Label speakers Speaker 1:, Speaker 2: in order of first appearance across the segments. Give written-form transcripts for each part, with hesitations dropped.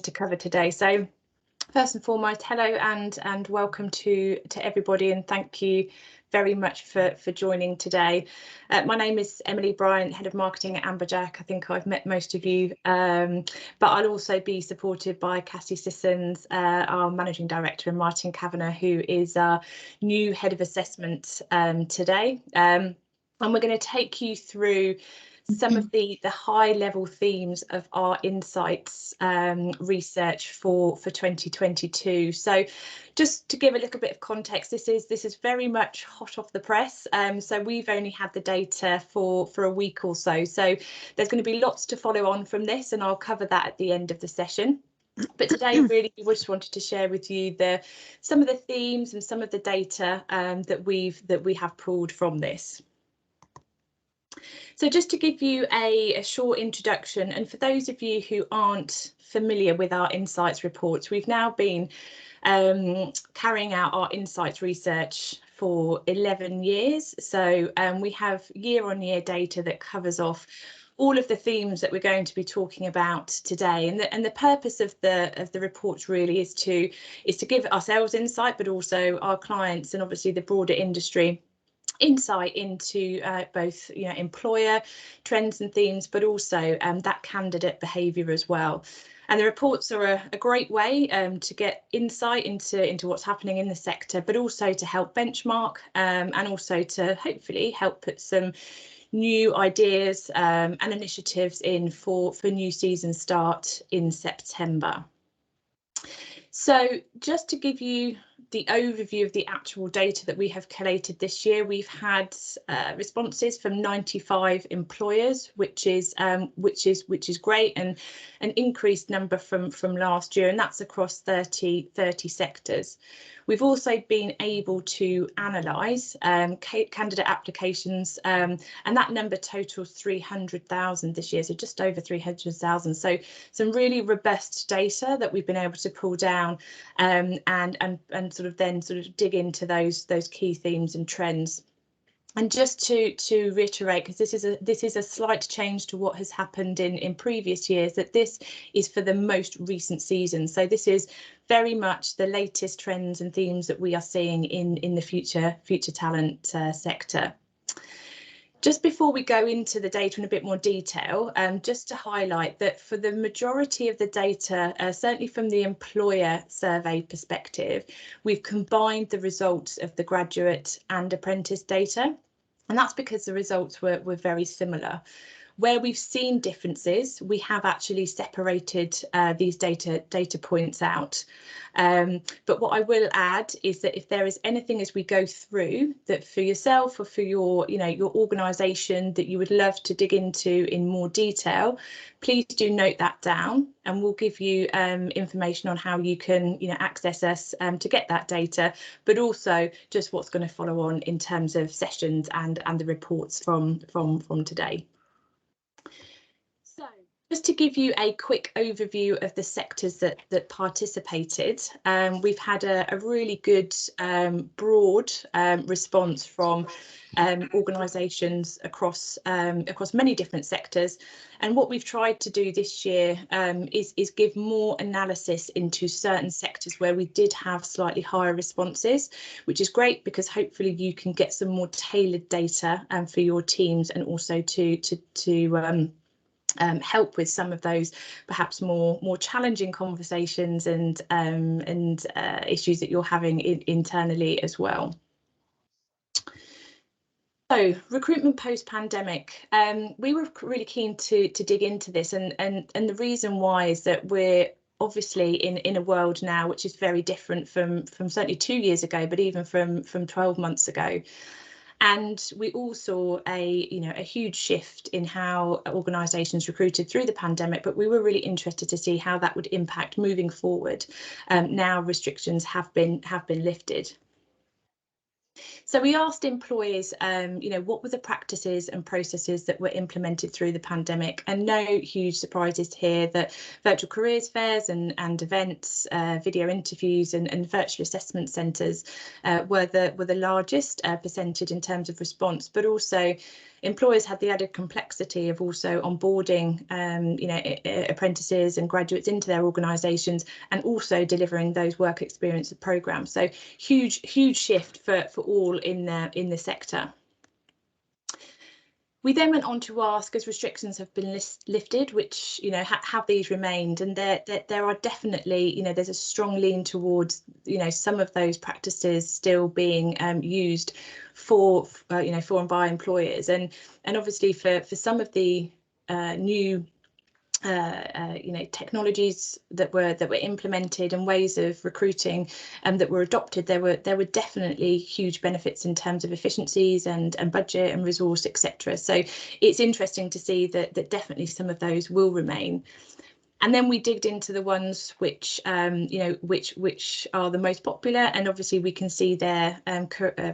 Speaker 1: to cover today. So first and foremost, hello and welcome to everybody, and thank you very much for joining today. My name is Emily Bryant, Head of Marketing at Amberjack. I think I've met most of you, but I'll also be supported by Cassie Sissons, our Managing Director, and Martin Kavanagh, who is our new Head of Assessment today. And we're going to take you through some of the high level themes of our insights research for 2022. So just to give a little bit of context, this is very much hot off the press. So we've only had the data for a week or so. So there's going to be lots to follow on from this, and I'll cover that at the end of the session. But today, really, we just wanted to share with you some of the themes and some of the data that we have pulled from this. So just to give you a short introduction, and for those of you who aren't familiar with our insights reports, we've now been carrying out our insights research for 11 years. So we have year-on-year data that covers off all of the themes that we're going to be talking about today, and the purpose of the reports really is to give ourselves insight, but also our clients and obviously the broader industry insight into both employer trends and themes, but also that candidate behaviour as well. And the reports are a great way to get insight into what's happening in the sector, but also to help benchmark and also to hopefully help put some new ideas and initiatives in for new season start in September. So just to give you the overview of the actual data that we have collated this year, we've had responses from 95 employers, which is great, and an increased number from last year, and that's across 30 sectors. We've also been able to analyse candidate applications, and that number totals 300,000 this year, so just over 300,000. So some really robust data that we've been able to pull down and sort of dig into those key themes and trends. And just to reiterate, because this is a slight change to what has happened in previous years, that this is for the most recent season. So this is very much the latest trends and themes that we are seeing in the future talent sector. Just before we go into the data in a bit more detail, just to highlight that for the majority of the data, certainly from the employer survey perspective, we've combined the results of the graduate and apprentice data, and that's because the results were very similar. Where we've seen differences, we have actually separated these data points out. But what I will add is that if there is anything as we go through that for yourself or for your organisation that you would love to dig into in more detail, please do note that down, and we'll give you information on how you can access us to get that data, but also just what's going to follow on in terms of sessions and the reports from today. So just to give you a quick overview of the sectors that participated, we've had a really good broad response from organisations across many different sectors. And what we've tried to do this year is give more analysis into certain sectors where we did have slightly higher responses, which is great because hopefully you can get some more tailored data for your teams, and also to help with some of those perhaps more challenging conversations and issues that you're having internally as well. So recruitment post-pandemic, we were really keen to dig into this, and the reason why is that we're obviously in a world now which is very different from certainly 2 years ago, but even from 12 months ago. And we all saw a huge shift in how organisations recruited through the pandemic, but we were really interested to see how that would impact moving forward. Now restrictions have been lifted. So we asked employers, what were the practices and processes that were implemented through the pandemic, and no huge surprises here that virtual careers fairs and events, video interviews and virtual assessment centres were the largest percentage in terms of response, but also employers had the added complexity of also onboarding apprentices and graduates into their organisations, and also delivering those work experience programmes. So huge shift for all in the sector. We then went on to ask, as restrictions have been lifted, which, have these remained? And there are definitely, there's a strong lean towards, some of those practices still being used for and by employers. And obviously for some of the new technologies that were implemented and ways of recruiting that were adopted, there were definitely huge benefits in terms of efficiencies and budget and resource, etc. So it's interesting to see that definitely some of those will remain. And then we digged into the ones which which are the most popular, and obviously we can see there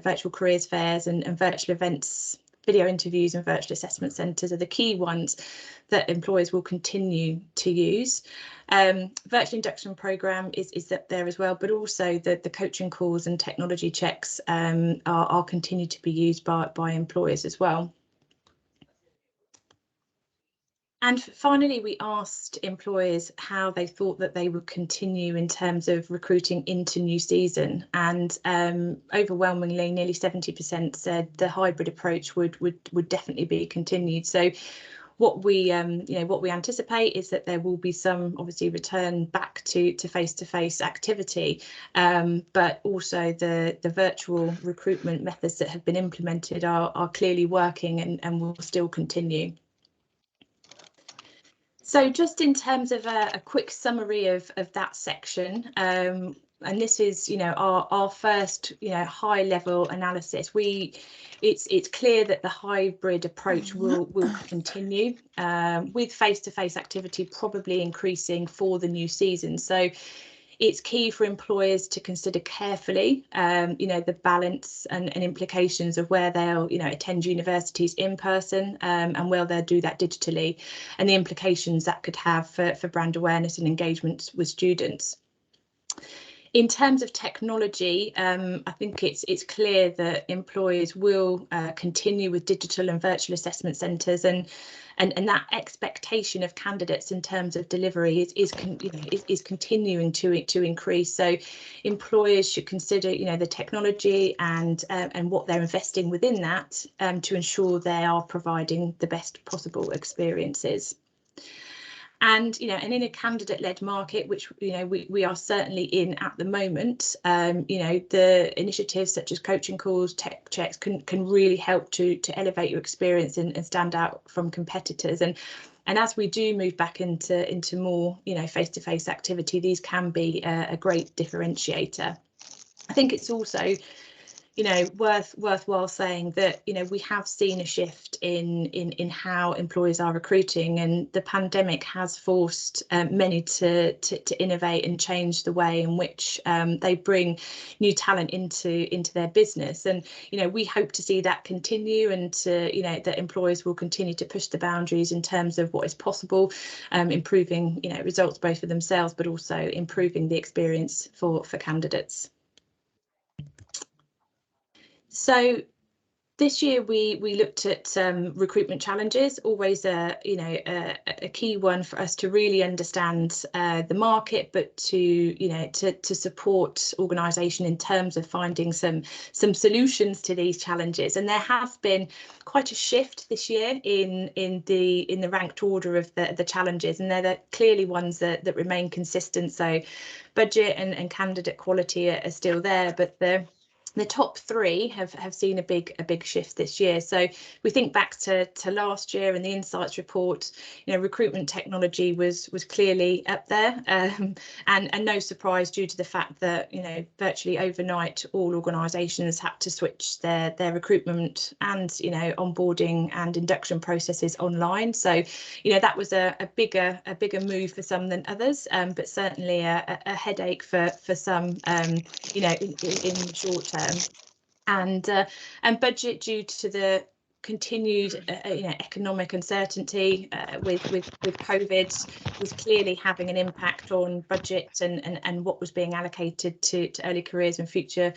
Speaker 1: virtual careers fairs and virtual events, video interviews and virtual assessment centres are the key ones that employers will continue to use. Virtual induction programme is up there as well, but also the coaching calls and technology checks are continued to be used by employers as well. And finally, we asked employers how they thought that they would continue in terms of recruiting into new season, and overwhelmingly, nearly 70% said the hybrid approach would definitely be continued. So what we anticipate is that there will be some obviously return back to face-to-face activity, but also the virtual recruitment methods that have been implemented are clearly working and will still continue. So just in terms of a quick summary of that section, and this is, our first, high level analysis. It's clear that the hybrid approach will continue, with face-to-face activity probably increasing for the new season. So it's key for employers to consider carefully, the balance and implications of where they'll, attend universities in person and where they'll do that digitally, and the implications that could have for brand awareness and engagement with students. In terms of technology, I think it's clear that employers will continue with digital and virtual assessment centres, and that expectation of candidates in terms of delivery is continuing to increase. So employers should consider, the technology and what they're investing within that to ensure they are providing the best possible experiences. And and in a candidate-led market, which we are certainly in at the moment, the initiatives such as coaching calls, tech checks can really help to elevate your experience and stand out from competitors. And as we do move back into more face-to-face activity, these can be a great differentiator. I think it's also worthwhile saying that we have seen a shift in how employers are recruiting, and the pandemic has forced many to innovate and change the way in which they bring new talent into their business. And we hope to see that continue, and that employers will continue to push the boundaries in terms of what is possible, improving results both for themselves but also improving the experience for candidates. So this year we looked at recruitment challenges, always a key one for us to really understand the market, but to support organisation in terms of finding some solutions to these challenges. And there has been quite a shift this year in the ranked order of the challenges, and they're clearly ones that remain consistent. So budget and candidate quality are still there, but the top three have seen a big shift this year. So we think back to last year and the insights report, recruitment technology was clearly up there, and no surprise due to the fact that virtually overnight all organisations had to switch their recruitment and onboarding and induction processes online. So that was a bigger move for some than others, but certainly a headache for some in the short term. And budget due to the continued economic uncertainty with COVID was clearly having an impact on budgets and what was being allocated to early careers and future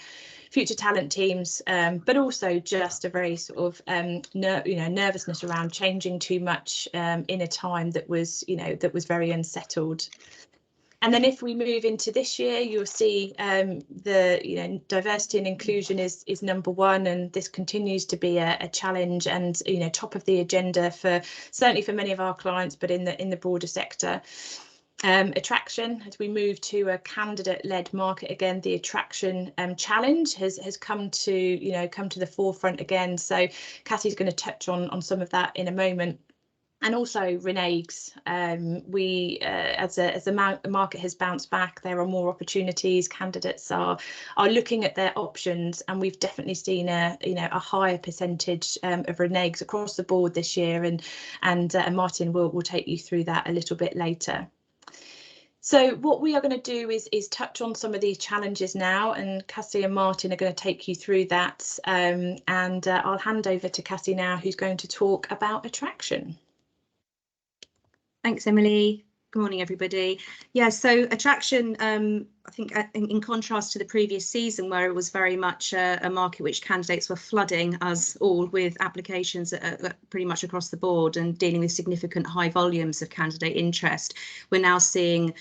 Speaker 1: talent teams, but also just a very sort of nervousness around changing too much in a time that was very unsettled. And then if we move into this year, you'll see the diversity and inclusion is number one, and this continues to be a challenge and top of the agenda certainly for many of our clients, but in the broader sector. Attraction, as we move to a candidate-led market again, the attraction challenge has come to the forefront again. So Cassie's going to touch on some of that in a moment. And also reneges, as the market has bounced back, there are more opportunities. Candidates are looking at their options, and we've definitely seen a higher percentage of reneges across the board this year. And Martin will take you through that a little bit later. So what we are going to do is touch on some of these challenges now, and Cassie and Martin are going to take you through that. And I'll hand over to Cassie now, who's going to talk about attraction.
Speaker 2: Thanks, Emily. Good morning, everybody. Yeah, so attraction, I think in contrast to the previous season, where it was very much a market which candidates were flooding us all with applications pretty much across the board and dealing with significant high volumes of candidate interest, we're now seeing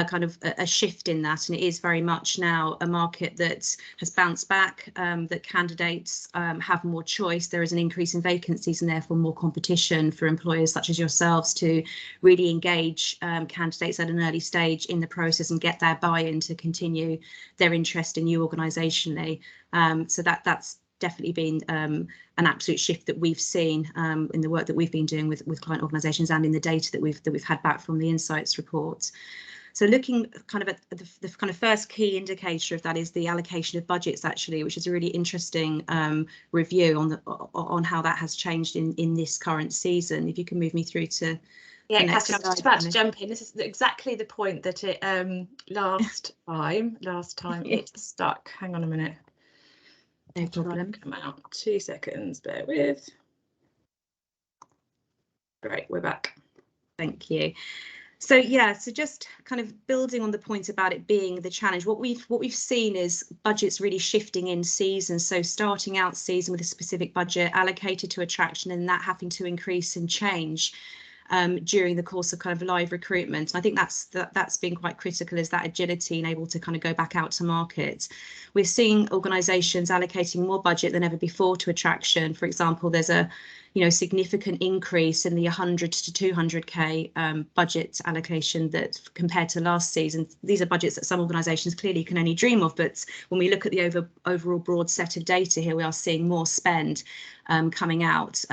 Speaker 2: kind of a shift in that, and it is very much now a market that has bounced back, that candidates have more choice. There is an increase in vacancies and therefore more competition for employers such as yourselves to really engage candidates at an early stage in the process and get their buy-in to continue their interest in you organisationally. So that's definitely been an absolute shift that we've seen in the work that we've been doing with client organisations and in the data that we've had back from the insights reports. So looking kind of at the kind of first key indicator of that is the allocation of budgets, actually, which is a really interesting review on how that has changed in this current season. If you can move me through to
Speaker 1: yeah, Cassie, I was just about to jump in. This is exactly the point that it last time it stuck. Hang on a minute.
Speaker 2: No problem.
Speaker 1: Come out. 2 seconds. Bear with. Great, we're back.
Speaker 2: Thank you. So yeah, so just kind of building on the point about it being the challenge, what we've seen is budgets really shifting in season. So starting out season with a specific budget allocated to attraction, and that having to increase and change during the course of kind of live recruitment. And I think that's been quite critical, is that agility and able to kind of go back out to market. We're seeing organisations allocating more budget than ever before to attraction. For example, there's a significant increase in the 100 to 200k budget allocation that compared to last season. These are budgets that some organisations clearly can only dream of, but when we look at the overall broad set of data here, we are seeing more spend coming out,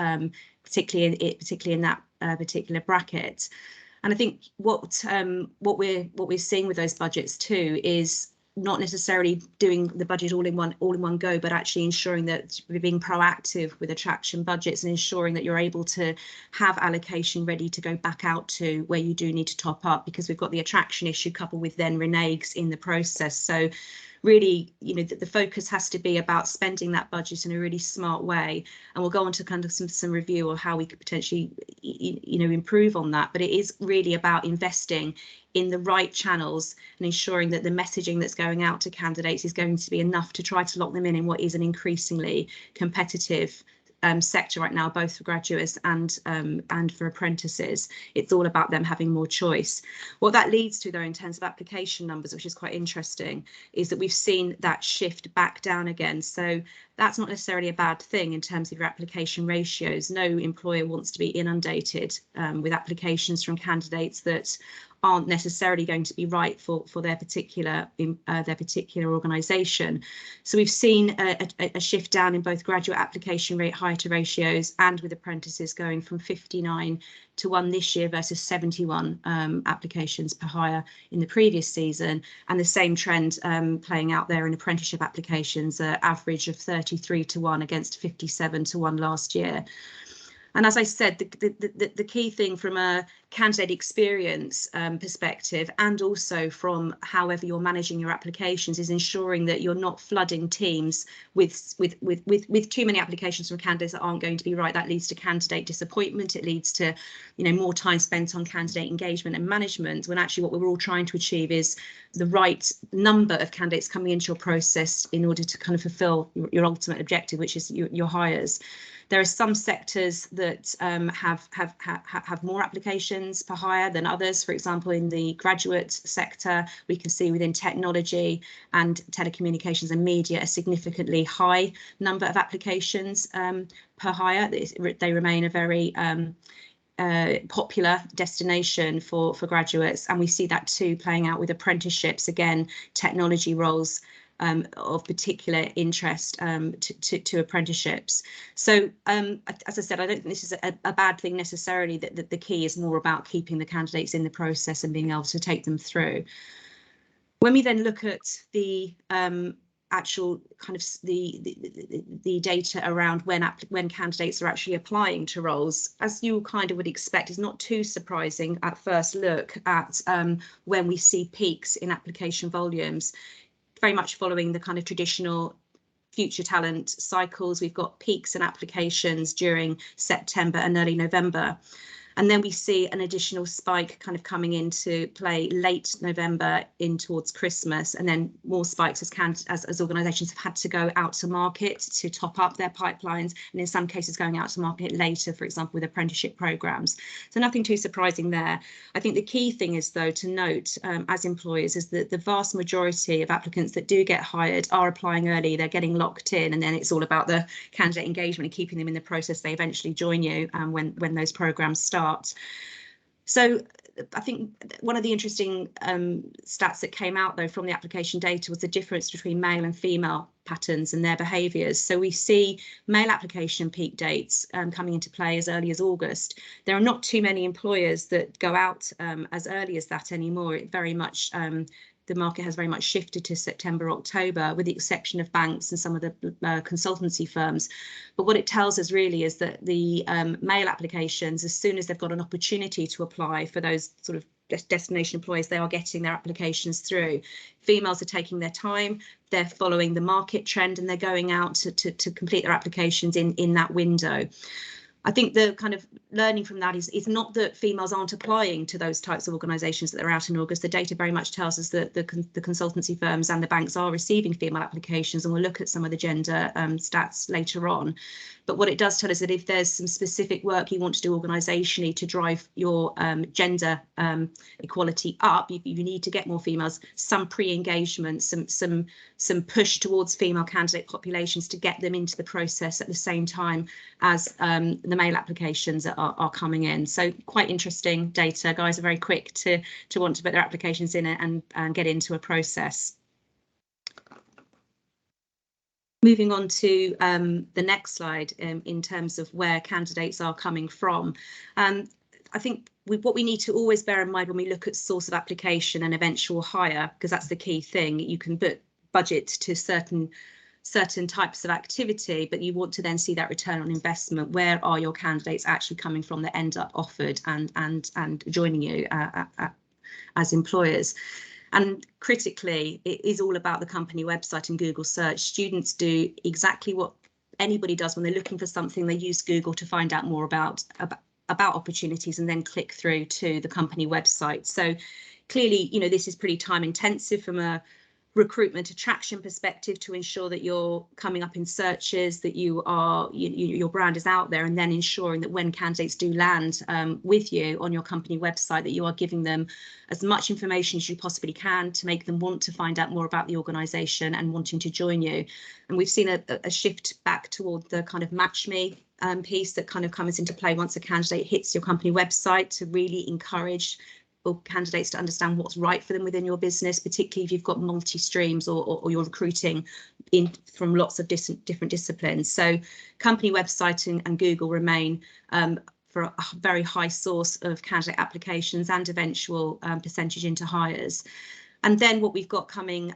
Speaker 2: particularly in that particular bracket. And I think what we're seeing with those budgets too is not necessarily doing the budget all in one go, but actually ensuring that we're being proactive with attraction budgets and ensuring that you're able to have allocation ready to go back out to where you do need to top up, because we've got the attraction issue coupled with then reneges in the process. So really, the focus has to be about spending that budget in a really smart way, and we'll go on to kind of some review of how we could potentially improve on that. But it is really about investing in the right channels and ensuring that the messaging that's going out to candidates is going to be enough to try to lock them in what is an increasingly competitive sector right now, both for graduates and for apprentices. It's all about them having more choice. What that leads to, though, in terms of application numbers, which is quite interesting, is that we've seen that shift back down again. So that's not necessarily a bad thing in terms of your application ratios. No employer wants to be inundated with applications from candidates that aren't necessarily going to be right for their particular organisation. So we've seen a shift down in both graduate application rate hire to ratios and with apprentices going from 59 to 1 this year versus 71 applications per hire in the previous season, and the same trend playing out there in apprenticeship applications, average of 33 to 1 against 57 to 1 last year. And as I said, the key thing from a candidate experience perspective, and also from however you're managing your applications, is ensuring that you're not flooding teams with too many applications from candidates that aren't going to be right. That leads to candidate disappointment. It leads to, you know, more time spent on candidate engagement and management, when actually what we're all trying to achieve is the right number of candidates coming into your process in order to kind of fulfill your ultimate objective, which is your hires. There are some sectors that have more applications per hire than others. For example, in the graduate sector, we can see within technology and telecommunications and media a significantly high number of applications per hire. They remain a very popular destination for graduates, and we see that too playing out with apprenticeships. Again, technology roles of particular interest to apprenticeships. So as I said, I don't think this is a bad thing necessarily. That the key is more about keeping the candidates in the process and being able to take them through. When we then look at the actual kind of the data around when candidates are actually applying to roles, as you kind of would expect, is not too surprising at first look at when we see peaks in application volumes, very much following the kind of traditional future talent cycles. We've got peaks in applications during September and early November. And then we see an additional spike kind of coming into play late November in towards Christmas, and then more spikes as organisations have had to go out to market to top up their pipelines, and in some cases going out to market later, for example, with apprenticeship programmes. So nothing too surprising there. I think the key thing is, though, to note as employers is that the vast majority of applicants that do get hired are applying early. They're getting locked in, and then it's all about the candidate engagement and keeping them in the process. They eventually join you when those programmes start. So I think one of the interesting stats that came out, though, from the application data was the difference between male and female patterns and their behaviours. So we see male application peak dates coming into play as early as August. There are not too many employers that go out as early as that anymore. It very much the market has very much shifted to September, October, with the exception of banks and some of the consultancy firms. But what it tells us really is that the male applications, as soon as they've got an opportunity to apply for those sort of destination employers, they are getting their applications through. Females are taking their time, they're following the market trend, and they're going out to complete their applications in that window. I think the kind of learning from that is not that females aren't applying to those types of organisations that are out in August. The data very much tells us that the consultancy firms and the banks are receiving female applications, and we'll look at some of the gender stats later on. But what it does tell us that if there's some specific work you want to do organisationally to drive your gender equality up, you need to get more females, some pre-engagement, some push towards female candidate populations to get them into the process at the same time as the male applications are coming in. So quite interesting data. Guys are very quick to want to put their applications in it and get into a process. Moving on to the next slide in terms of where candidates are coming from. I think what we need to always bear in mind when we look at source of application and eventual hire, because that's the key thing. You can put budget to certain types of activity, but you want to then see that return on investment. Where are your candidates actually coming from that end up offered and joining you as employers? And critically, it is all about the company website and Google search. Students do exactly what anybody does when they're looking for something. They use Google to find out more about opportunities and then click through to the company website. So clearly, you know, this is pretty time intensive from a recruitment attraction perspective to ensure that you're coming up in searches, that your brand is out there, and then ensuring that when candidates do land with you on your company website, that you are giving them as much information as you possibly can to make them want to find out more about the organisation and wanting to join you. And we've seen a shift back toward the kind of match me piece that kind of comes into play once a candidate hits your company website, to really encourage candidates to understand what's right for them within your business, particularly if you've got multi-streams or you're recruiting from lots of different disciplines. So company website and Google remain for a very high source of candidate applications and eventual percentage into hires. And then what we've got coming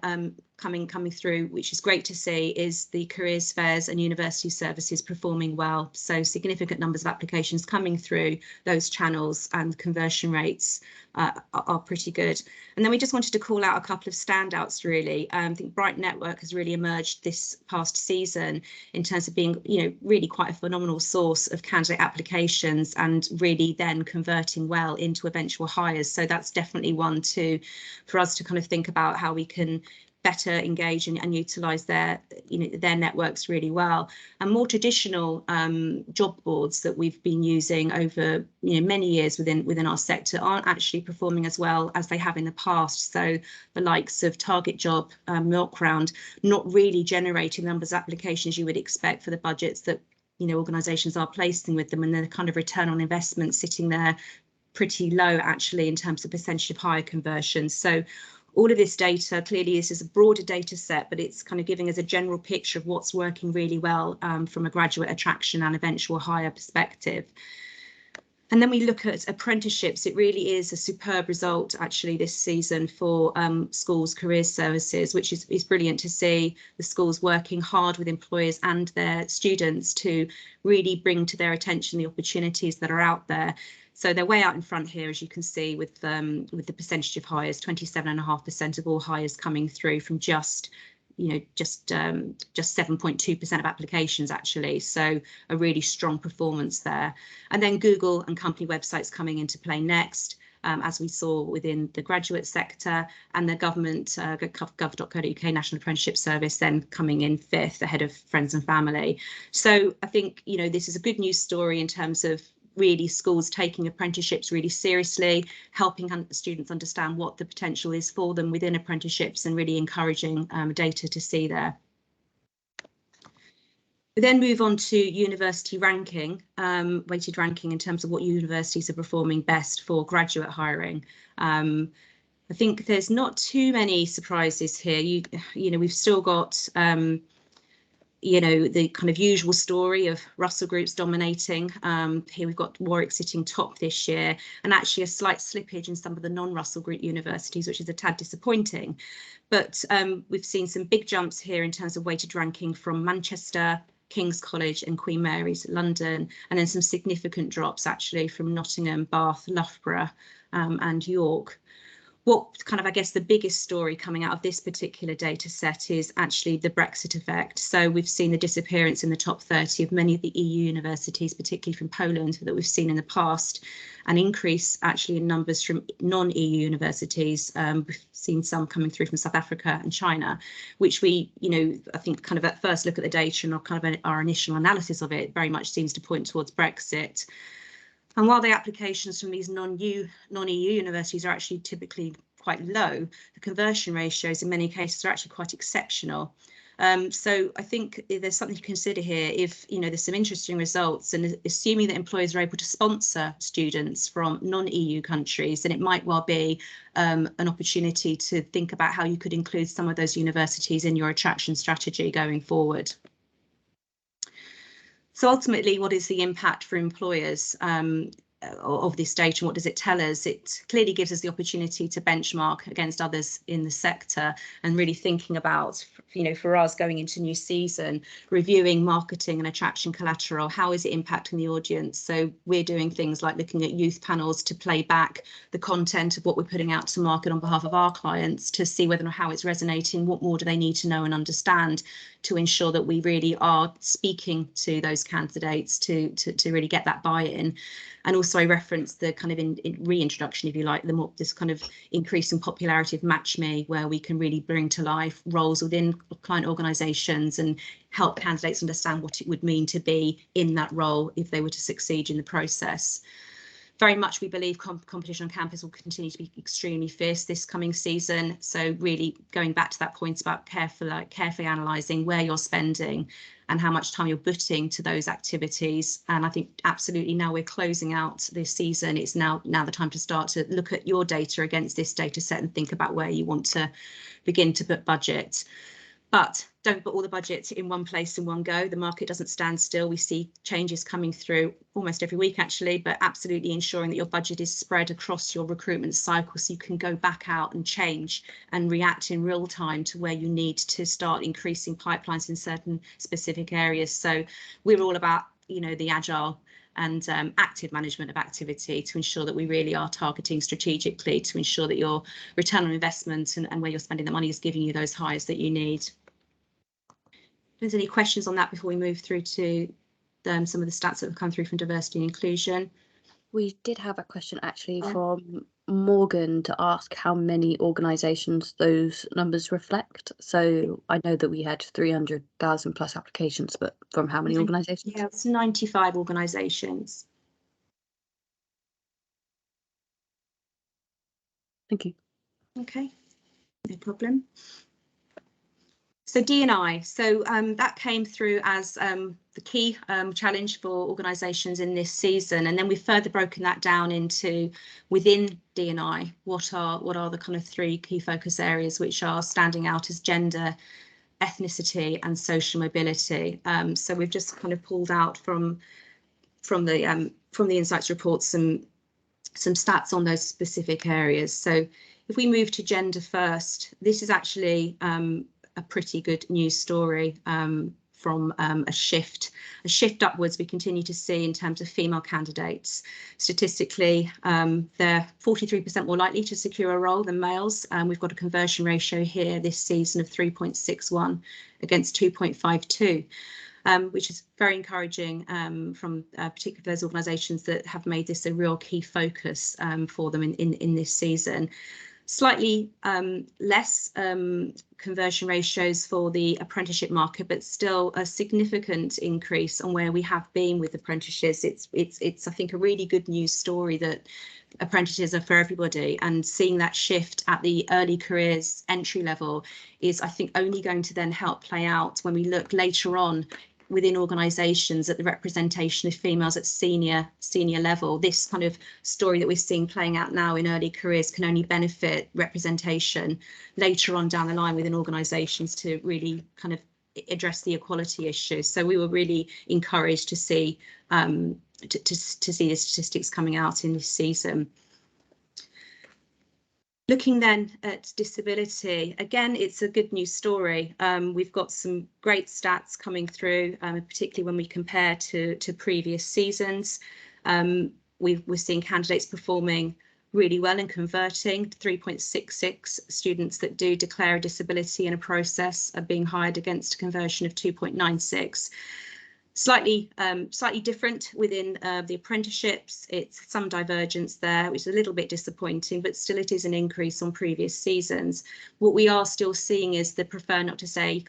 Speaker 2: coming through, which is great to see, is the careers fairs and university services performing well. So significant numbers of applications coming through those channels, and conversion rates are pretty good. And then we just wanted to call out a couple of standouts, really. I think Bright Network has really emerged this past season in terms of being, really quite a phenomenal source of candidate applications, and really then converting well into eventual hires. So that's definitely one for us to kind of think about how we can better engage and utilise their networks really well. And more traditional job boards that we've been using over many years within our sector aren't actually performing as well as they have in the past. So the likes of Target Job, Milk Round, not really generating the numbers of applications you would expect for the budgets that organisations are placing with them, and the kind of return on investment sitting there pretty low actually in terms of percentage of hire conversion. So all of this data, clearly this is a broader data set, but it's kind of giving us a general picture of what's working really well from a graduate attraction and eventual hire perspective. And then we look at apprenticeships. It really is a superb result actually this season for schools careers services, which is brilliant to see the schools working hard with employers and their students to really bring to their attention the opportunities that are out there. So they're way out in front here, as you can see, with the percentage of hires, 27.5% of all hires coming through from just 7.2% of applications actually. So a really strong performance there. And then Google and company websites coming into play next, as we saw within the graduate sector, and the government gov.co.uk National Apprenticeship Service then coming in 5th ahead of friends and family. So I think this is a good news story in terms of really schools taking apprenticeships really seriously, helping students understand what the potential is for them within apprenticeships, and really encouraging data to see there. We then move on to university ranking, weighted ranking in terms of what universities are performing best for graduate hiring. I think there's not too many surprises here. We've still got the kind of usual story of Russell Groups dominating. Here we've got Warwick sitting top this year, and actually a slight slippage in some of the non-Russell Group universities, which is a tad disappointing. But we've seen some big jumps here in terms of weighted ranking from Manchester, King's College and Queen Mary's London, and then some significant drops actually from Nottingham, Bath, Loughborough and York. What kind of, I guess, the biggest story coming out of this particular data set is actually the Brexit effect. So we've seen the disappearance in the top 30 of many of the EU universities, particularly from Poland, that we've seen in the past, an increase actually in numbers from non-EU universities. We've seen some coming through from South Africa and China, which we, I think kind of at first look at the data and our initial analysis of it very much seems to point towards Brexit. And while the applications from these non-EU universities are actually typically quite low, the conversion ratios in many cases are actually quite exceptional. So I think there's something to consider here. If there's some interesting results, and assuming that employers are able to sponsor students from non-EU countries, then it might well be an opportunity to think about how you could include some of those universities in your attraction strategy going forward. So ultimately, what is the impact for employers of this data, and what does it tell us? It clearly gives us the opportunity to benchmark against others in the sector, and really thinking about, for us going into new season, reviewing marketing and attraction collateral. How is it impacting the audience? So we're doing things like looking at youth panels to play back the content of what we're putting out to market on behalf of our clients, to see whether or how it's resonating, what more do they need to know and understand, to ensure that we really are speaking to those candidates to really get that buy-in. And also I referenced the kind of reintroduction, if you like, this kind of increasing popularity of MatchMe, where we can really bring to life roles within client organisations and help candidates understand what it would mean to be in that role if they were to succeed in the process. Very much we believe competition on campus will continue to be extremely fierce this coming season. So really going back to that point about carefully analysing where you're spending and how much time you're putting to those activities. And I think absolutely now we're closing out this season, it's now the time to start to look at your data against this data set and think about where you want to begin to put budget. But don't put all the budget in one place in one go. The market doesn't stand still. We see changes coming through almost every week, actually, but absolutely ensuring that your budget is spread across your recruitment cycle so you can go back out and change and react in real time to where you need to start increasing pipelines in certain specific areas. So we're all about, you know, the agile and active management of activity to ensure that we really are targeting strategically to ensure that your return on investment and where you're spending the money is giving you those hires that you need. If there's any questions on that before we move through to some of the stats that have come through from diversity and inclusion.
Speaker 3: We did have a question actually from Morgan to ask how many organisations those numbers reflect. So I know that we had 300,000 plus applications, but from how many organisations?
Speaker 2: Yeah, it's 95 organisations.
Speaker 3: Thank you.
Speaker 2: Okay, no problem. So D&I, so that came through as the key challenge for organisations in this season, and then we've further broken that down into within D&I, what are the kind of 3 key focus areas which are standing out as gender, ethnicity and social mobility. So we've just kind of pulled out from the insights report some stats on those specific areas. So if we move to gender first, this is actually a pretty good news story from a shift upwards we continue to see in terms of female candidates. Statistically, they're 43% more likely to secure a role than males. We've got a conversion ratio here this season of 3.61 against 2.52. Which is very encouraging from particularly those organisations that have made this a real key focus for them in this season. Slightly less conversion ratios for the apprenticeship market, but still a significant increase on where we have been with apprentices. It's I think a really good news story that apprentices are for everybody, and seeing that shift at the early careers entry level is I think only going to then help play out when we look later on within organisations at the representation of females at senior level. This kind of story that we're seeing playing out now in early careers can only benefit representation later on down the line within organisations to really kind of address the equality issues. So we were really encouraged to see to see the statistics coming out in this season. Looking then at disability, again, it's a good news story. We've got some great stats coming through, particularly when we compare to previous seasons. We're seeing candidates performing really well and converting. 3.66 students that do declare a disability in a process are being hired against a conversion of 2.96. Slightly different within the apprenticeships. It's some divergence there, which is a little bit disappointing, but still it is an increase on previous seasons. What we are still seeing is the prefer not to say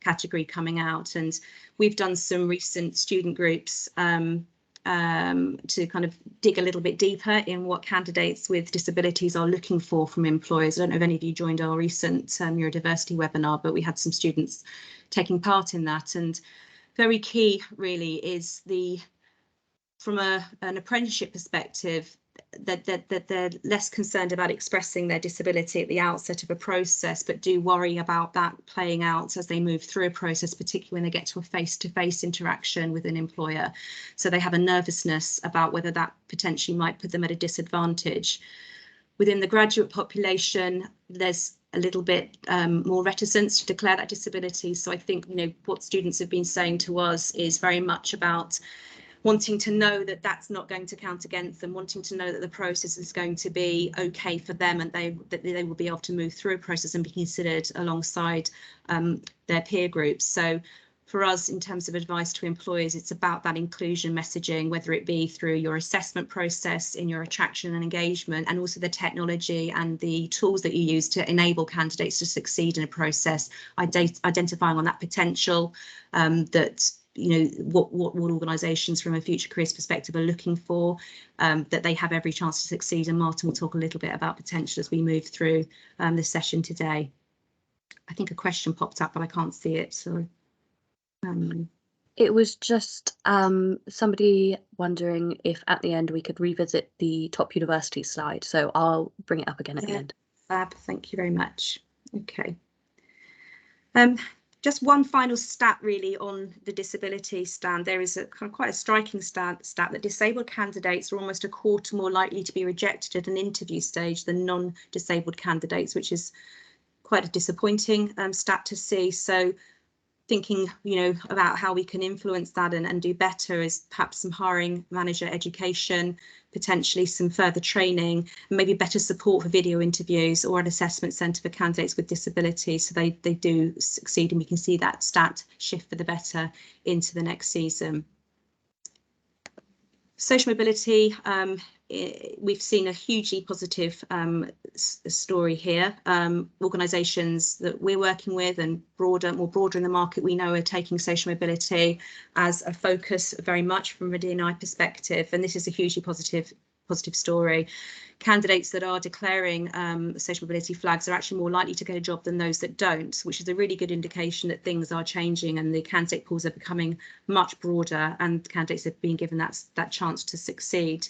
Speaker 2: category coming out, and we've done some recent student groups to kind of dig a little bit deeper in what candidates with disabilities are looking for from employers. I don't know if any of you joined our recent neurodiversity webinar, but we had some students taking part in that, and very key really is from an apprenticeship perspective that they're less concerned about expressing their disability at the outset of a process, but do worry about that playing out as they move through a process, particularly when they get to a face-to-face interaction with an employer. So they have a nervousness about whether that potentially might put them at a disadvantage. Within the graduate population, there's a little bit more reticence to declare that disability. So I think, you know, what students have been saying to us is very much about wanting to know that that's not going to count against them, wanting to know that the process is going to be okay for them, and that they will be able to move through a process and be considered alongside their peer groups. So for us, in terms of advice to employers, it's about that inclusion messaging, whether it be through your assessment process, in your attraction and engagement, and also the technology and the tools that you use to enable candidates to succeed in a process, identifying on that potential that, you know, what organisations from a future careers perspective are looking for, that they have every chance to succeed. And Martin will talk a little bit about potential as we move through the session today. I think a question popped up, but I can't see it. So
Speaker 3: it was just somebody wondering if at the end we could revisit the top university slide. So I'll bring it up again at the end.
Speaker 2: Fab, thank you very much. Okay. Just one final stat really on the disability stand. There is a kind of quite a striking stat that disabled candidates are almost a quarter more likely to be rejected at an interview stage than non-disabled candidates, which is quite a disappointing stat to see. So thinking, about how we can influence that and do better is perhaps some hiring manager education, potentially some further training, and maybe better support for video interviews or an assessment centre for candidates with disabilities, so they do succeed, and we can see that stat shift for the better into the next season. Social mobility, we've seen a hugely positive story here. Organisations that we're working with and more broader in the market, we know are taking social mobility as a focus very much from a D&I perspective, and this is a hugely positive story. Candidates that are declaring social mobility flags are actually more likely to get a job than those that don't, which is a really good indication that things are changing and the candidate pools are becoming much broader and candidates are being given that chance to succeed.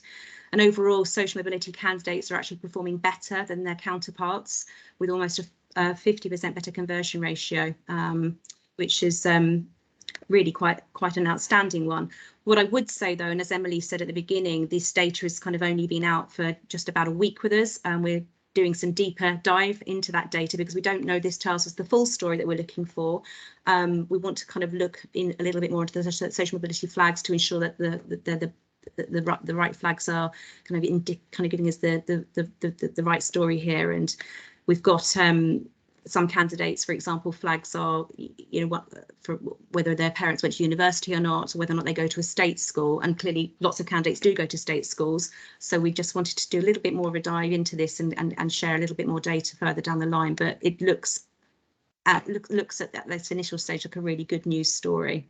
Speaker 2: And overall, social mobility candidates are actually performing better than their counterparts, with almost a 50% better conversion ratio, which is really quite an outstanding one. What I would say though, and as Emily said at the beginning, this data has kind of only been out for just about a week with us, and we're doing some deeper dive into that data because we don't know this tells us the full story that we're looking for. We want to kind of look in a little bit more into the social mobility flags to ensure that the right flags are kind of giving us the right story here. And we've got some candidates, for example, flags are, for whether their parents went to university or not, or whether or not they go to a state school. And clearly lots of candidates do go to state schools. So we just wanted to do a little bit more of a dive into this and share a little bit more data further down the line. But it looks at this initial stage like a really good news story.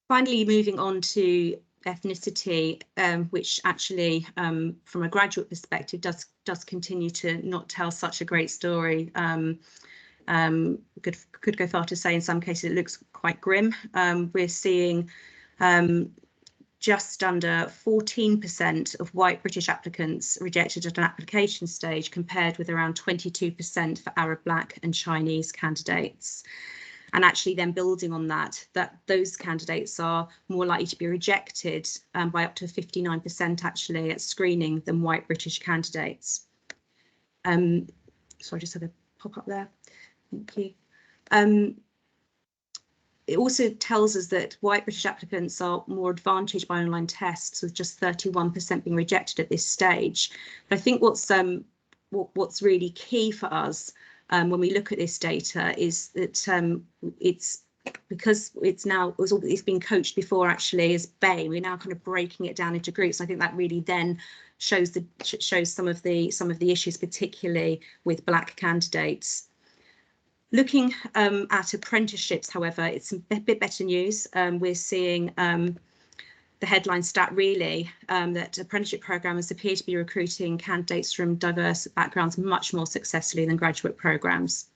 Speaker 2: Finally, moving on to ethnicity, which actually from a graduate perspective does continue to not tell such a great story. Could go far to say in some cases it looks quite grim. We're seeing just under 14% of white British applicants rejected at an application stage, compared with around 22% for Arab, Black and Chinese candidates. And actually then building on that those candidates are more likely to be rejected by up to 59% actually at screening than white British candidates. So I just had a pop up there. Thank you. It also tells us that white British applicants are more advantaged by online tests, with just 31% being rejected at this stage. But I think what's really key for us when we look at this data is that it's because it's been coached before actually as BAE, we're now kind of breaking it down into groups. I think that really then shows some of the issues, particularly with Black candidates. Looking at apprenticeships, however, it's a bit better news. We're seeing the headline stat really that apprenticeship programmes appear to be recruiting candidates from diverse backgrounds much more successfully than graduate programmes.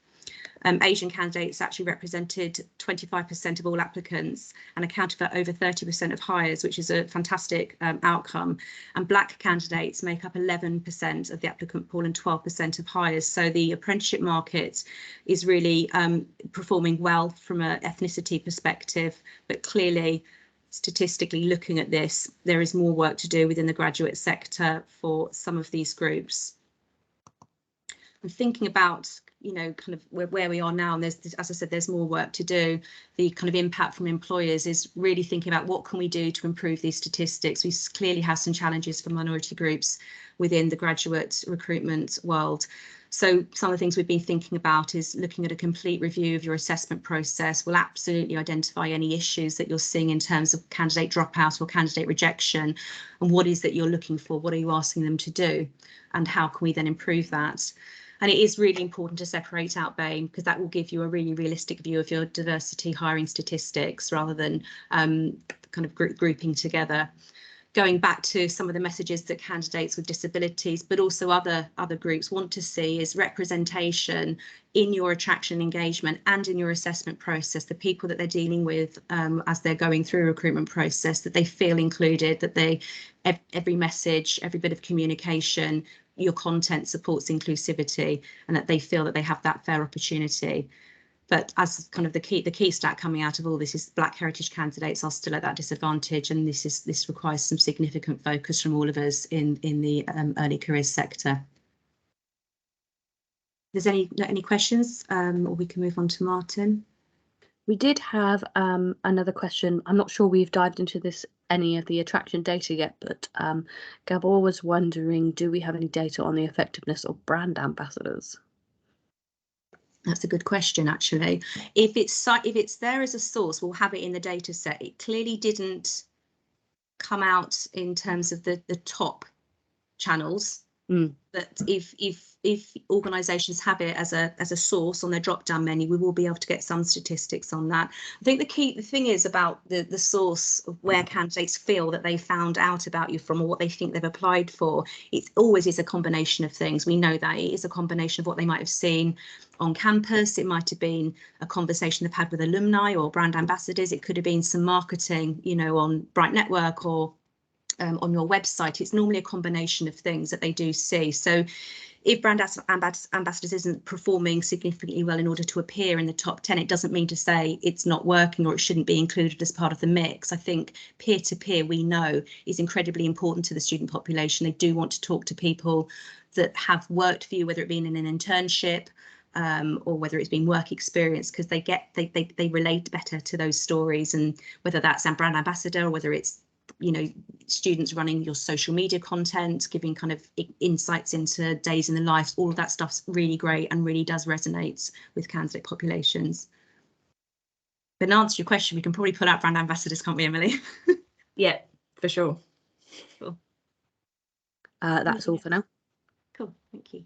Speaker 2: Asian candidates actually represented 25% of all applicants and accounted for over 30% of hires, which is a fantastic outcome. And Black candidates make up 11% of the applicant pool and 12% of hires. So the apprenticeship market is really performing well from an ethnicity perspective, but clearly, statistically looking at this, there is more work to do within the graduate sector for some of these groups. I'm thinking about, kind of where we are now, and there's, as I said, there's more work to do. The kind of impact from employers is really thinking about what can we do to improve these statistics. We clearly have some challenges for minority groups within the graduate recruitment world. So some of the things we've been thinking about is looking at a complete review of your assessment process. Will absolutely identify any issues that you're seeing in terms of candidate dropout or candidate rejection, and what is that you're looking for, what are you asking them to do, and how can we then improve that. And it is really important to separate out BAE, because that will give you a really realistic view of your diversity hiring statistics rather than kind of grouping together. Going back to some of the messages that candidates with disabilities, but also other groups want to see, is representation in your attraction engagement and in your assessment process, the people that they're dealing with as they're going through a recruitment process, that they feel included, that every message, every bit of communication your content supports inclusivity and that they feel that they have that fair opportunity. But as kind of the key stat coming out of all this is Black heritage candidates are still at that disadvantage, and this requires some significant focus from all of us in the early careers sector. If there's any questions, or we can move on to Martin.
Speaker 3: We did have another question. I'm not sure we've dived into any of the attraction data yet, but Gabor was wondering, do we have any data on the effectiveness of brand ambassadors?
Speaker 2: That's a good question, actually. If it's there as a source, we'll have it in the data set. It clearly didn't come out in terms of the top channels. But if organisations have it as a source on their drop-down menu, we will be able to get some statistics on that. I think the thing is about the source of where candidates feel that they found out about you from, or what they think they've applied for. It always is a combination of things. We know that it is a combination of what they might have seen on campus. It might have been a conversation they've had with alumni or brand ambassadors. It could have been some marketing, you know, on Bright Network or on your website. It's normally a combination of things that they do see. So if brand ambassadors isn't performing significantly well in order to appear in the top 10, it doesn't mean to say it's not working or it shouldn't be included as part of the mix. I think peer-to-peer, we know, is incredibly important to the student population. They do want to talk to people that have worked for you, whether it be in an internship or whether it's been work experience, because they relate better to those stories. And whether that's a brand ambassador or whether it's, you know, students running your social media content, giving kind of insights into days in the life, all of that stuff's really great and really does resonate with candidate populations. But in answer to your question, we can probably pull out brand ambassadors, can't we, Emily?
Speaker 1: Yeah, for sure.
Speaker 2: Cool.
Speaker 3: That's all for now.
Speaker 2: Cool, thank you.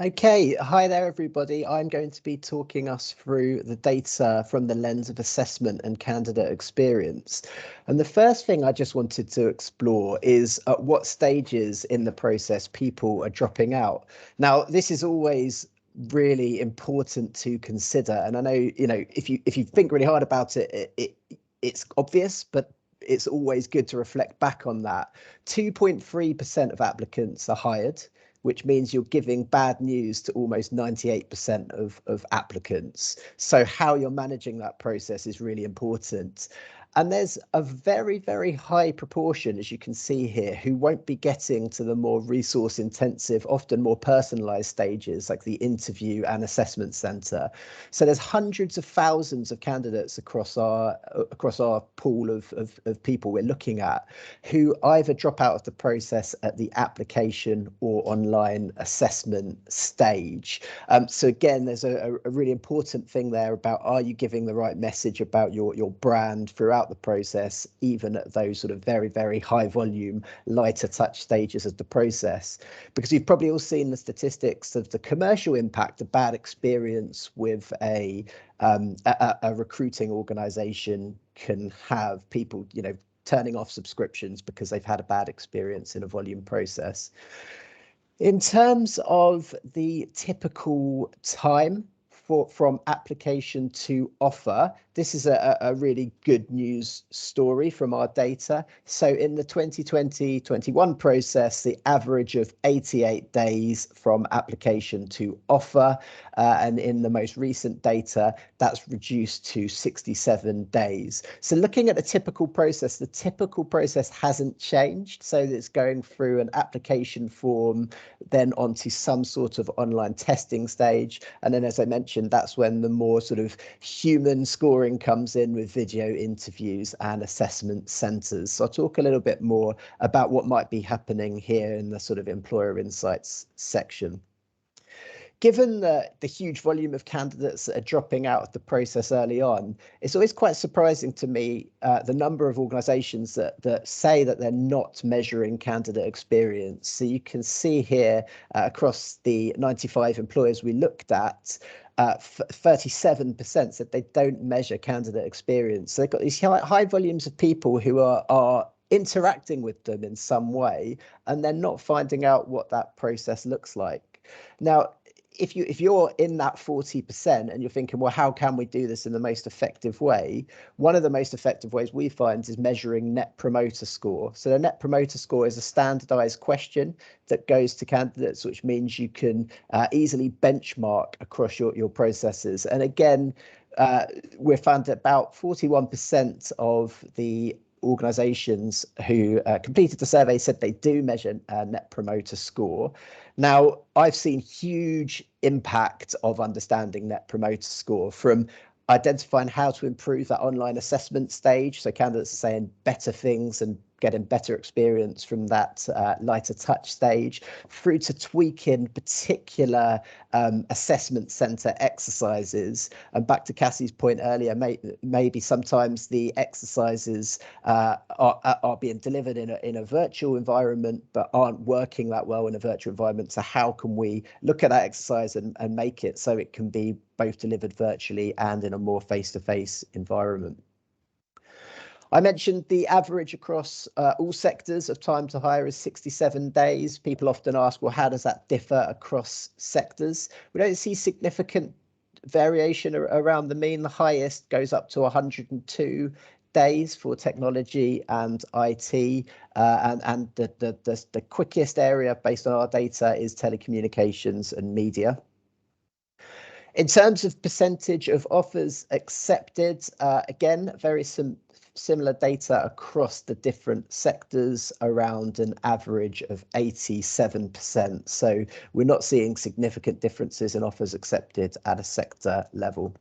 Speaker 4: Okay, hi there everybody. I'm going to be talking us through the data from the lens of assessment and candidate experience. And the first thing I just wanted to explore is at what stages in the process people are dropping out. Now, this is always really important to consider. And I know, you know, if you think really hard about it, it's obvious, but it's always good to reflect back on that. 2.3% of applicants are hired, which means you're giving bad news to almost 98% of applicants. So how you're managing that process is really important. And there's a very, very high proportion, as you can see here, who won't be getting to the more resource intensive, often more personalized stages like the interview and assessment center. So there's hundreds of thousands of candidates across our pool of people we're looking at who either drop out of the process at the application or online assessment stage. So again, there's a really important thing there about, are you giving the right message about your brand throughout the process, even at those sort of very, very high volume, lighter touch stages of the process? Because you've probably all seen the statistics of the commercial impact a bad experience with a recruiting organization can have. People, you know, turning off subscriptions because they've had a bad experience in a volume process. In terms of the typical time from application to offer, this is a really good news story from our data. So in the 2020-21 process, the average of 88 days from application to offer, and in the most recent data, that's reduced to 67 days. So looking at the typical process hasn't changed. So it's going through an application form, then onto some sort of online testing stage. And then, as I mentioned, that's when the more sort of human scoring comes in with video interviews and assessment centres. So I'll talk a little bit more about what might be happening here in the sort of employer insights section. Given the huge volume of candidates that are dropping out of the process early on, it's always quite surprising to me the number of organisations that say that they're not measuring candidate experience. So you can see here across the 95 employers we looked at, 37% said they don't measure candidate experience. So they've got these high volumes of people who are interacting with them in some way, and they're not finding out what that process looks like. Now, if you're in that 40% and you're thinking, well, how can we do this in the most effective way? One of the most effective ways we find is measuring Net Promoter Score. So the Net Promoter Score is a standardized question that goes to candidates, which means you can easily benchmark across your processes. And again, we found that about 41% of the organizations who completed the survey said they do measure Net Promoter Score. Now, I've seen huge impact of understanding Net Promoter Score, from identifying how to improve that online assessment stage. So candidates are saying better things and getting better experience from that lighter touch stage, through to tweaking particular assessment centre exercises. And back to Cassie's point earlier, maybe sometimes the exercises are being delivered in a virtual environment but aren't working that well in a virtual environment. So how can we look at that exercise and make it so it can be both delivered virtually and in a more face-to-face environment? I mentioned the average across all sectors of time to hire is 67 days. People often ask, well, how does that differ across sectors? We don't see significant variation around the mean. The highest goes up to 102 days for technology and IT, and the quickest area based on our data is telecommunications and media. In terms of percentage of offers accepted, again, very similar data across the different sectors, around an average of 87%. So we're not seeing significant differences in offers accepted at a sector level.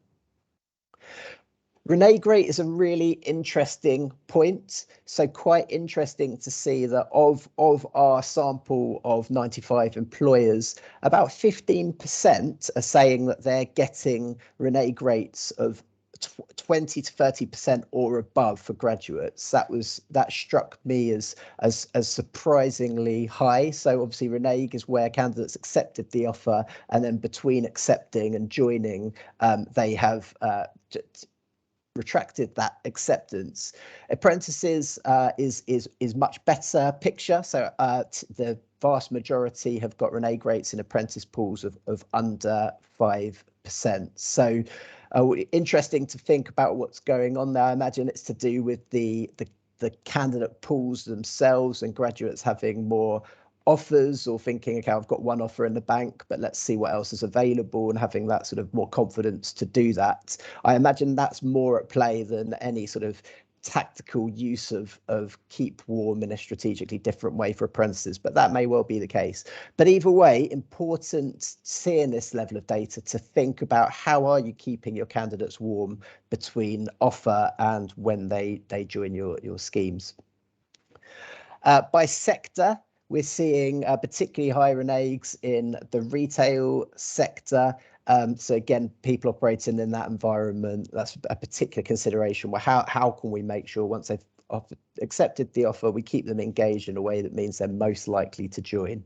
Speaker 4: Renege rate is a really interesting point. So quite interesting to see that of our sample of 95 employers, about 15% are saying that they're getting renege rates of 20 to 30% or above for graduates. That struck me as surprisingly high. So obviously renege is where candidates accepted the offer, and then between accepting and joining, they have retracted that acceptance. Apprentices is much better picture. So the vast majority have got renege rates in apprentice pools of under 5%. So interesting to think about what's going on there. I imagine it's to do with the candidate pools themselves and graduates having more offers, or thinking, okay, I've got one offer in the bank, but let's see what else is available, and having that sort of more confidence to do that. I imagine that's more at play than any sort of tactical use of keep warm in a strategically different way for apprentices, but that may well be the case. But either way, important seeing this level of data to think about how are you keeping your candidates warm between offer and when they join your schemes. By sector, we're seeing particularly high reneges in the retail sector. So again, people operating in that environment, that's a particular consideration. Well, how can we make sure once they've accepted the offer, we keep them engaged in a way that means they're most likely to join?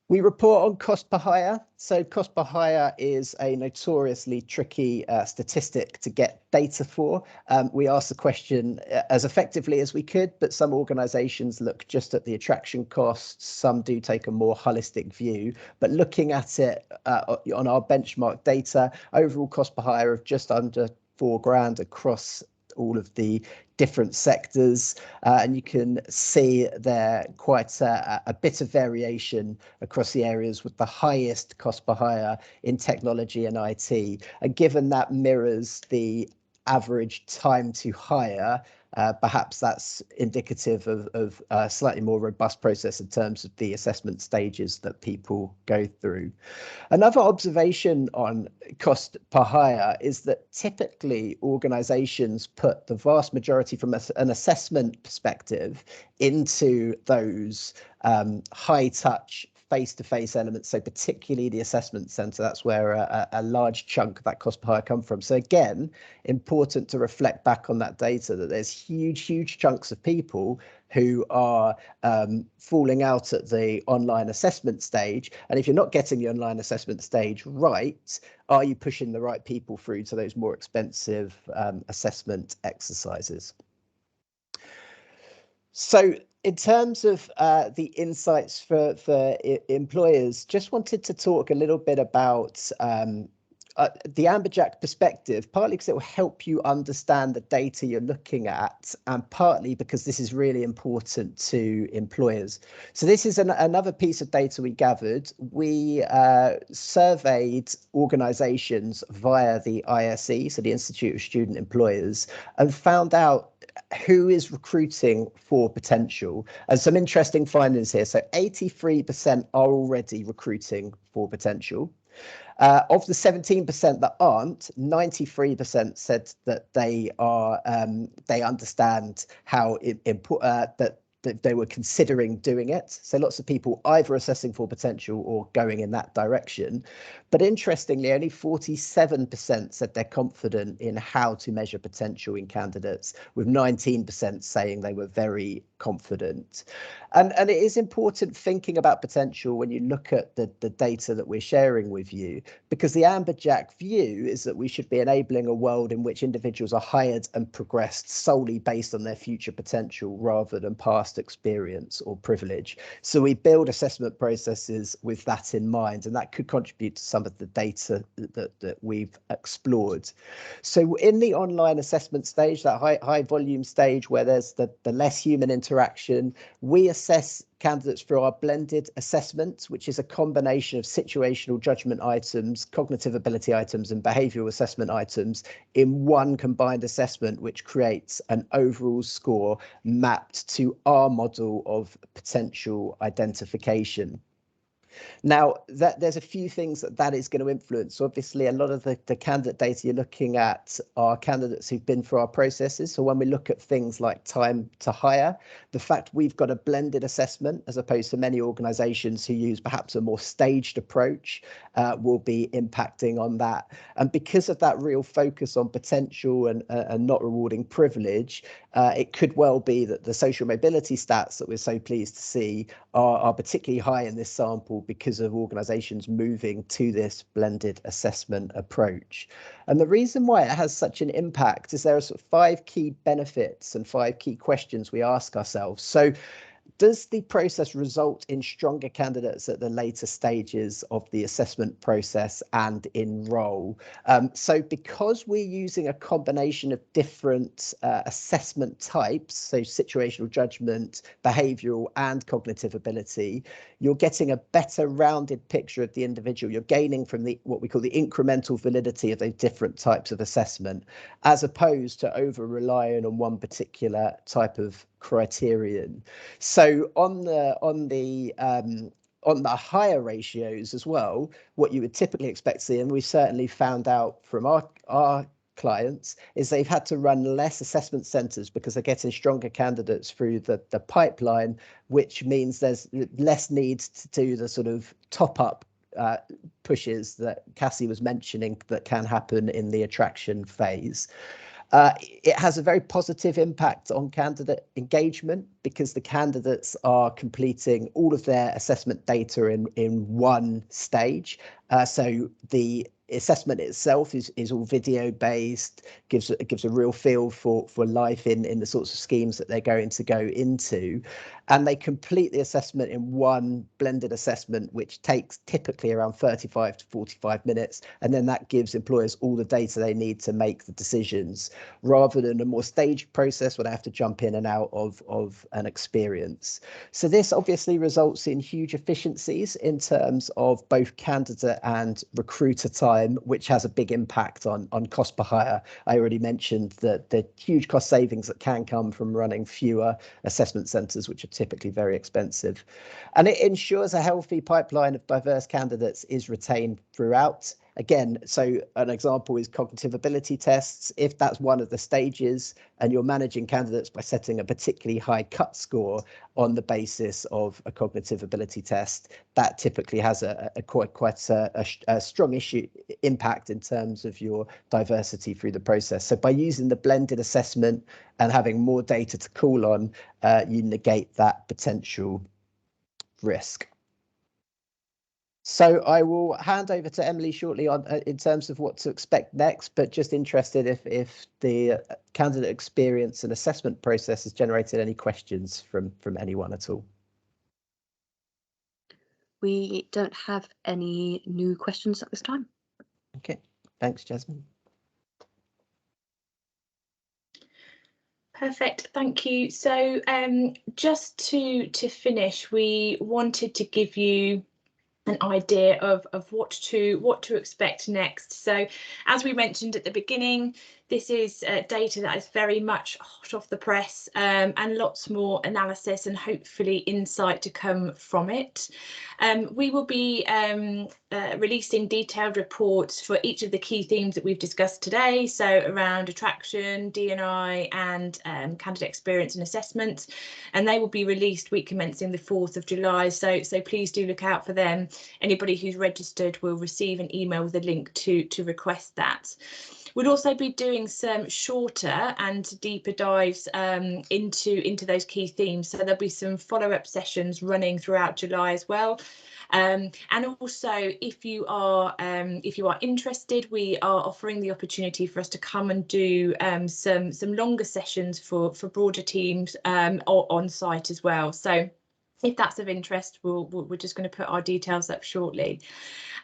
Speaker 4: We report on cost per hire. So cost per hire is a notoriously tricky statistic to get data for. We asked the question as effectively as we could, but some organisations look just at the attraction costs. Some do take a more holistic view, but looking at it on our benchmark data, overall cost per hire of just under £4,000 across all of the different sectors, and you can see there quite a bit of variation across the areas with the highest cost per hire in technology and IT. And given that mirrors the average time to hire, perhaps that's indicative of a slightly more robust process in terms of the assessment stages that people go through. Another observation on cost per hire is that typically organisations put the vast majority from an assessment perspective into those high touch face-to-face elements, so particularly the assessment centre. That's where a large chunk of that cost per hire come from. So again, important to reflect back on that data, that there's huge chunks of people who are falling out at the online assessment stage. And if you're not getting the online assessment stage right, are you pushing the right people through to those more expensive assessment exercises? So in terms of the insights for employers, just wanted to talk a little bit about the Amberjack perspective, partly because it will help you understand the data you're looking at, and partly because this is really important to employers. So this is another piece of data we gathered. We surveyed organisations via the ISE, so the Institute of Student Employers, and found out who is recruiting for potential. And some interesting findings here. So 83% are already recruiting for potential. Of the 17% that aren't, 93% said that they are they understand how that they were considering doing it. So lots of people either assessing for potential or going in that direction. But interestingly, only 47% said they're confident in how to measure potential in candidates, with 19% saying they were very confident. And it is important thinking about potential when you look at the data that we're sharing with you, because the Amberjack view is that we should be enabling a world in which individuals are hired and progressed solely based on their future potential rather than past experience or privilege. So we build assessment processes with that in mind, and that could contribute to some of the data that we've explored. So in the online assessment stage, that high volume stage where there's the less human interaction, we assess candidates through our blended assessment, which is a combination of situational judgment items, cognitive ability items, and behavioural assessment items in one combined assessment, which creates an overall score mapped to our model of potential identification. Now, there's a few things that is going to influence. Obviously, a lot of the candidate data you're looking at are candidates who've been through our processes. So when we look at things like time to hire, the fact we've got a blended assessment as opposed to many organisations who use perhaps a more staged approach will be impacting on that. And because of that real focus on potential and not rewarding privilege, it could well be that the social mobility stats that we're so pleased to see are particularly high in this sample because of organisations moving to this blended assessment approach. And the reason why it has such an impact is there are sort of 5 key benefits and 5 key questions we ask ourselves. So does the process result in stronger candidates at the later stages of the assessment process and in role? So because we're using a combination of different assessment types, so situational judgment, behavioural and cognitive ability, you're getting a better rounded picture of the individual. You're gaining from what we call the incremental validity of those different types of assessment, as opposed to over relying on one particular type of criterion. So on the higher ratios as well, what you would typically expect to see, and we certainly found out from our clients, is they've had to run less assessment centres because they're getting stronger candidates through the pipeline, which means there's less need to do the sort of top up pushes that Cassie was mentioning that can happen in the attraction phase. It has a very positive impact on candidate engagement because the candidates are completing all of their assessment data in one stage. So the assessment itself is all video based, gives a real feel for life in the sorts of schemes that they're going to go into, and they complete the assessment in one blended assessment, which takes typically around 35 to 45 minutes, and then that gives employers all the data they need to make the decisions, rather than a more staged process where they have to jump in and out of an experience. So this obviously results in huge efficiencies in terms of both candidate and recruiter time, which has a big impact on cost per hire. I already mentioned that the huge cost savings that can come from running fewer assessment centres, which are typically very expensive. And it ensures a healthy pipeline of diverse candidates is retained throughout. Again, so an example is cognitive ability tests. If that's one of the stages and you're managing candidates by setting a particularly high cut score on the basis of a cognitive ability test, that typically has quite a strong impact in terms of your diversity through the process. So by using the blended assessment and having more data to call on, you negate that potential risk. So I will hand over to Emily shortly on in terms of what to expect next, but just interested if the candidate experience and assessment process has generated any questions from anyone at all.
Speaker 3: We don't have any new questions at this time.
Speaker 4: Okay, thanks, Jasmine.
Speaker 1: Perfect, thank you. So just to finish, we wanted to give you an idea of what to expect next. So as we mentioned at the beginning, this is data that is very much hot off the press, and lots more analysis and hopefully insight to come from it. We will be releasing detailed reports for each of the key themes that we've discussed today, so around attraction, D&I and candidate experience and assessment, and they will be released week commencing the 4th of July, so please do look out for them. Anybody who's registered will receive an email with a link to request that. We'll also be doing some shorter and deeper dives into those key themes. So there'll be some follow-up sessions running throughout July as well. And also, if you are interested, we are offering the opportunity for us to come and do some longer sessions for broader teams or on site as well. So if that's of interest, we're just going to put our details up shortly.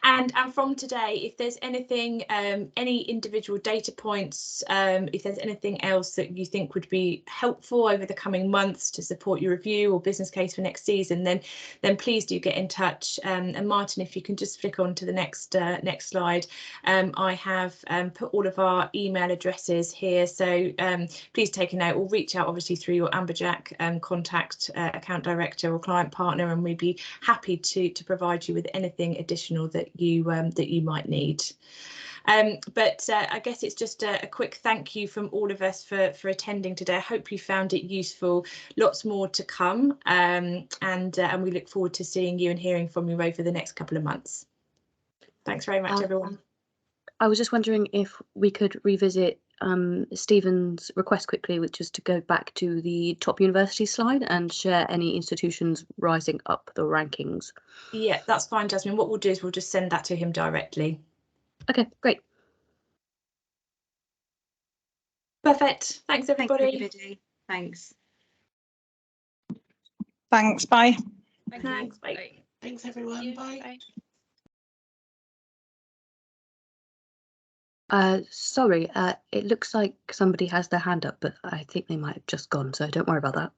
Speaker 1: And from today, if there's anything, any individual data points, if there's anything else that you think would be helpful over the coming months to support your review or business case for next season, then please do get in touch. And Martin, if you can just flick on to the next slide. I have put all of our email addresses here, so please take a note or reach out obviously through your Amberjack contact account director or client partner, and we'd be happy to provide you with anything additional that you might need. But I guess it's just a quick thank you from all of us for attending today. I hope you found it useful. Lots more to come, and we look forward to seeing you and hearing from you over the next couple of months. Thanks very much, everyone.
Speaker 3: I was just wondering if we could revisit Stephen's request quickly, which is to go back to the top university slide and share any institutions rising up the rankings.
Speaker 1: Yeah, that's fine, Jasmine. What we'll do is we'll just send that to him directly.
Speaker 3: Okay, great.
Speaker 1: Perfect. Thanks, everybody.
Speaker 2: Thanks, everybody. Thanks.
Speaker 5: Thanks. Bye.
Speaker 1: Thanks. Bye.
Speaker 4: Thanks, everyone. Bye.
Speaker 3: Sorry, it looks like somebody has their hand up, but I think they might have just gone, so don't worry about that.